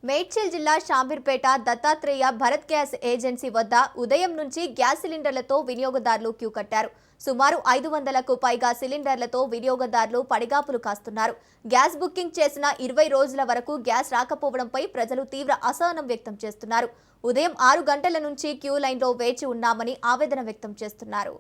మేడ్చల్ జిల్లా షాంబీర్పేట Dattatreya Bharat gas agency వద్ద ఉదయం నుంచి గ్యాస్ సిలిండర్లతో వినియోగదారులు క్యూ కట్టారు. సుమారు 500కు పైగా సిలిండర్లతో వినియోగదారులు పడిగాపులు కాస్తున్నారు. గ్యాస్ బుకింగ్ చేసిన 20 రోజుల వరకు గ్యాస్ రాకపోవడంపై ప్రజలు తీవ్ర అసహనం వ్యక్తం చేస్తున్నారు. ఉదయం 6 గంటల నుంచి క్యూ లైన్లో వేచి ఉన్నామని ఆవేదన వ్యక్తం చేస్తున్నారు.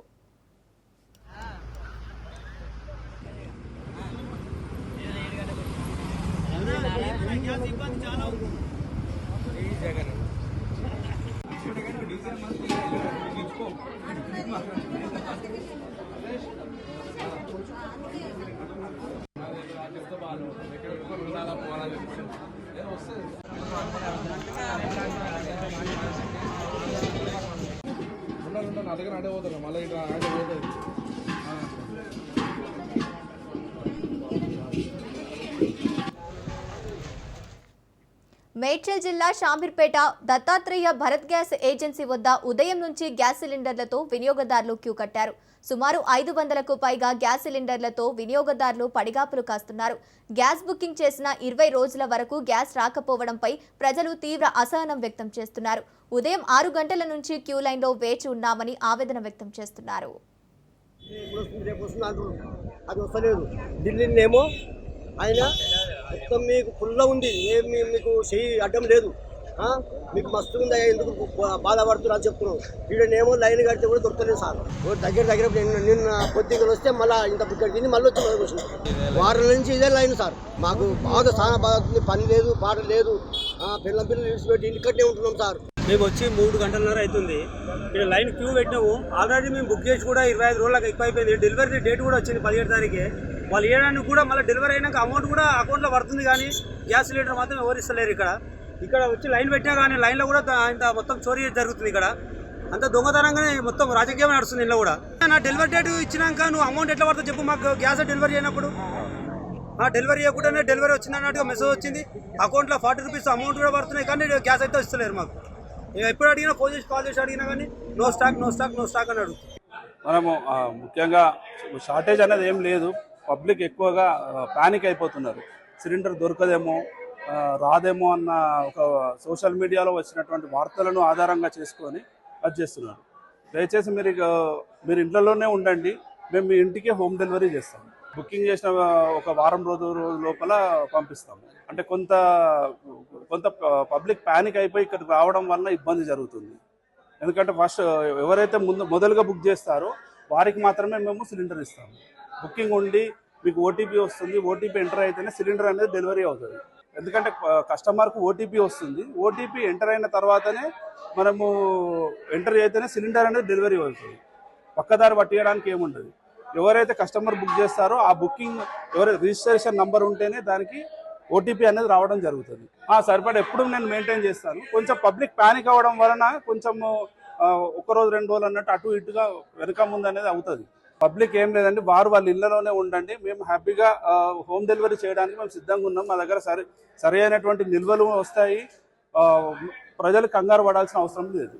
అడగపోతారు మళ్ళీ మేడ్చల్ జిల్లా షాంబీర్పేట దత్తాత్రేయ భరత్ గ్యాస్ ఏజెన్సీ వద్ద ఉదయం నుంచి గ్యాస్ సిలిండర్లతో వినియోగదారులు క్యూ కట్టారు. సుమారు 500కు పైగా గ్యాస్ సిలిండర్లతో వినియోగదారులు పడిగాపులు కాస్తున్నారు. గ్యాస్ బుకింగ్ చేసిన 20 రోజుల వరకు గ్యాస్ రాకపోవడంపై ప్రజలు తీవ్ర అసహనం వ్యక్తం చేస్తున్నారు. ఉదయం 6 గంటల నుంచి క్యూ లైన్లో వేచి ఉన్నామని ఆవేదన వ్యక్తం చేస్తున్నారు. ఆయన మొత్తం మీకు ఫుల్గా ఉంది, ఏమి మీకు చెయ్యి అడ్డం లేదు, మీకు మస్తు ఉందా, ఎందుకు బాధపడుతున్నారు అని చెప్తున్నాం. వీడనేమో లైన్ కడితే కూడా దొరకలేదు సార్. దగ్గర నిన్న పొద్దుగలు వస్తే మళ్ళీ ఇంత బుక్ తిని మళ్ళీ వచ్చి వారం నుంచి ఇదే లైన్ సార్. మాకు బాగా చాలా బాగా అవుతుంది, పని లేదు పాట లేదు, పిల్లలు విడిచిపెట్టి ఇంటికట్టే ఉంటున్నాం సార్. మేము వచ్చి 3 గంటలన్నర అవుతుంది. ఇక్కడ లైన్ క్యూ పెట్టినాము. ఆల్రెడీ మేము బుక్ చేసి కూడా 25 రోజులకు ఎక్కువ అయిపోయింది. డెలివరీ డేట్ కూడా వచ్చింది 17 తారీఖే. వాళ్ళు ఇవ్వడానికి కూడా మళ్ళీ డెలివరీ అయినాక అమౌంట్ కూడా అకౌంట్లో పడుతుంది, కానీ గ్యాస్ సిలిండర్ మాత్రం ఎవరు ఇస్తలేరు. ఇక్కడ వచ్చి లైన్ పెట్టినా కానీ లైన్లో కూడా ఇంత మొత్తం చోరీ జరుగుతుంది. ఇక్కడ అంత దొంగతనంగానే మొత్తం రాజకీయం నడుస్తుంది. ఇంట్లో కూడా నా డెలివరీ డేట్ ఇచ్చినాక నువ్వు అమౌంట్ ఎట్లా పడుతుందో చెప్పు మాకు. గ్యాస్ డెలివరీ అయినప్పుడు డెలివరీ చేయకుండానే డెలివరీ వచ్చింది అన్నట్టుగా మెసేజ్ వచ్చింది. అకౌంట్లో 40 రూపీస్ అమౌంట్ కూడా పడుతున్నాయి, కానీ గ్యాస్ అయితే ఇస్తలేరు మాకు. ఎప్పుడు అడిగినా ఫోన్ చేసి కాల్ చేసి అడిగినా కానీ నో స్టాక్ అని అడుగుతుంది. మనము ముఖ్యంగా షార్టేజ్ అనేది ఏం లేదు. పబ్లిక్ ఎక్కువగా ప్యానిక్ అయిపోతున్నారు. సిలిండర్ దొరకదేమో రాదేమో అన్న ఒక సోషల్ మీడియాలో వచ్చినటువంటి వార్తలను ఆధారంగా చేసుకొని అది చేస్తున్నారు. దయచేసి మీరు ఇంట్లోనే ఉండండి, మేము మీ ఇంటికి హోమ్ డెలివరీ చేస్తాము. బుకింగ్ చేసిన ఒక వారం రోజుల లోపల పంపిస్తాము. అంటే కొంత పబ్లిక్ ప్యానిక్ అయిపోయి ఇక్కడికి రావడం వల్ల ఇబ్బంది జరుగుతుంది. ఎందుకంటే ఫస్ట్ ఎవరైతే మొదలుగా బుక్ చేస్తారో వారికి మాత్రమే మేము సిలిండర్ ఇస్తాము. బుకింగ్ ఉండి మీకు ఓటీపీ వస్తుంది, ఓటీపీ ఎంటర్ అయితేనే సిలిండర్ అనేది డెలివరీ అవుతుంది. ఎందుకంటే కస్టమర్కు ఓటీపీ వస్తుంది, ఓటీపీ ఎంటర్ అయిన తర్వాతనే మనము ఎంటర్ అయితేనే సిలిండర్ అనేది డెలివరీ అవుతుంది. పక్కదారి పట్టియడానికి ఏముండదు. ఎవరైతే కస్టమర్ బుక్ చేస్తారో ఆ బుకింగ్ ఎవరైతే రిజిస్ట్రేషన్ నెంబర్ ఉంటేనే దానికి ఓటీపీ అనేది రావడం జరుగుతుంది. సరిపడా ఎప్పుడు నేను మెయింటైన్ చేస్తాను. కొంచెం పబ్లిక్ ప్యానిక్ అవ్వడం వలన కొంచెము 1 రోజు 2 రోజులు అన్నట్టు అటు ఇటుగా వెనక ముందు అనేది అవుతుంది. పబ్లిక్ ఏం లేదండి, వాళ్ళ ఇళ్లలోనే ఉండండి. మేము హ్యాపీగా హోమ్ డెలివరీ చేయడానికి మేము సిద్ధంగా ఉన్నాం. మా దగ్గర సరి అయినటువంటి నిల్వలు వస్తాయి. ప్రజలు కంగారు పడాల్సిన అవసరం లేదు.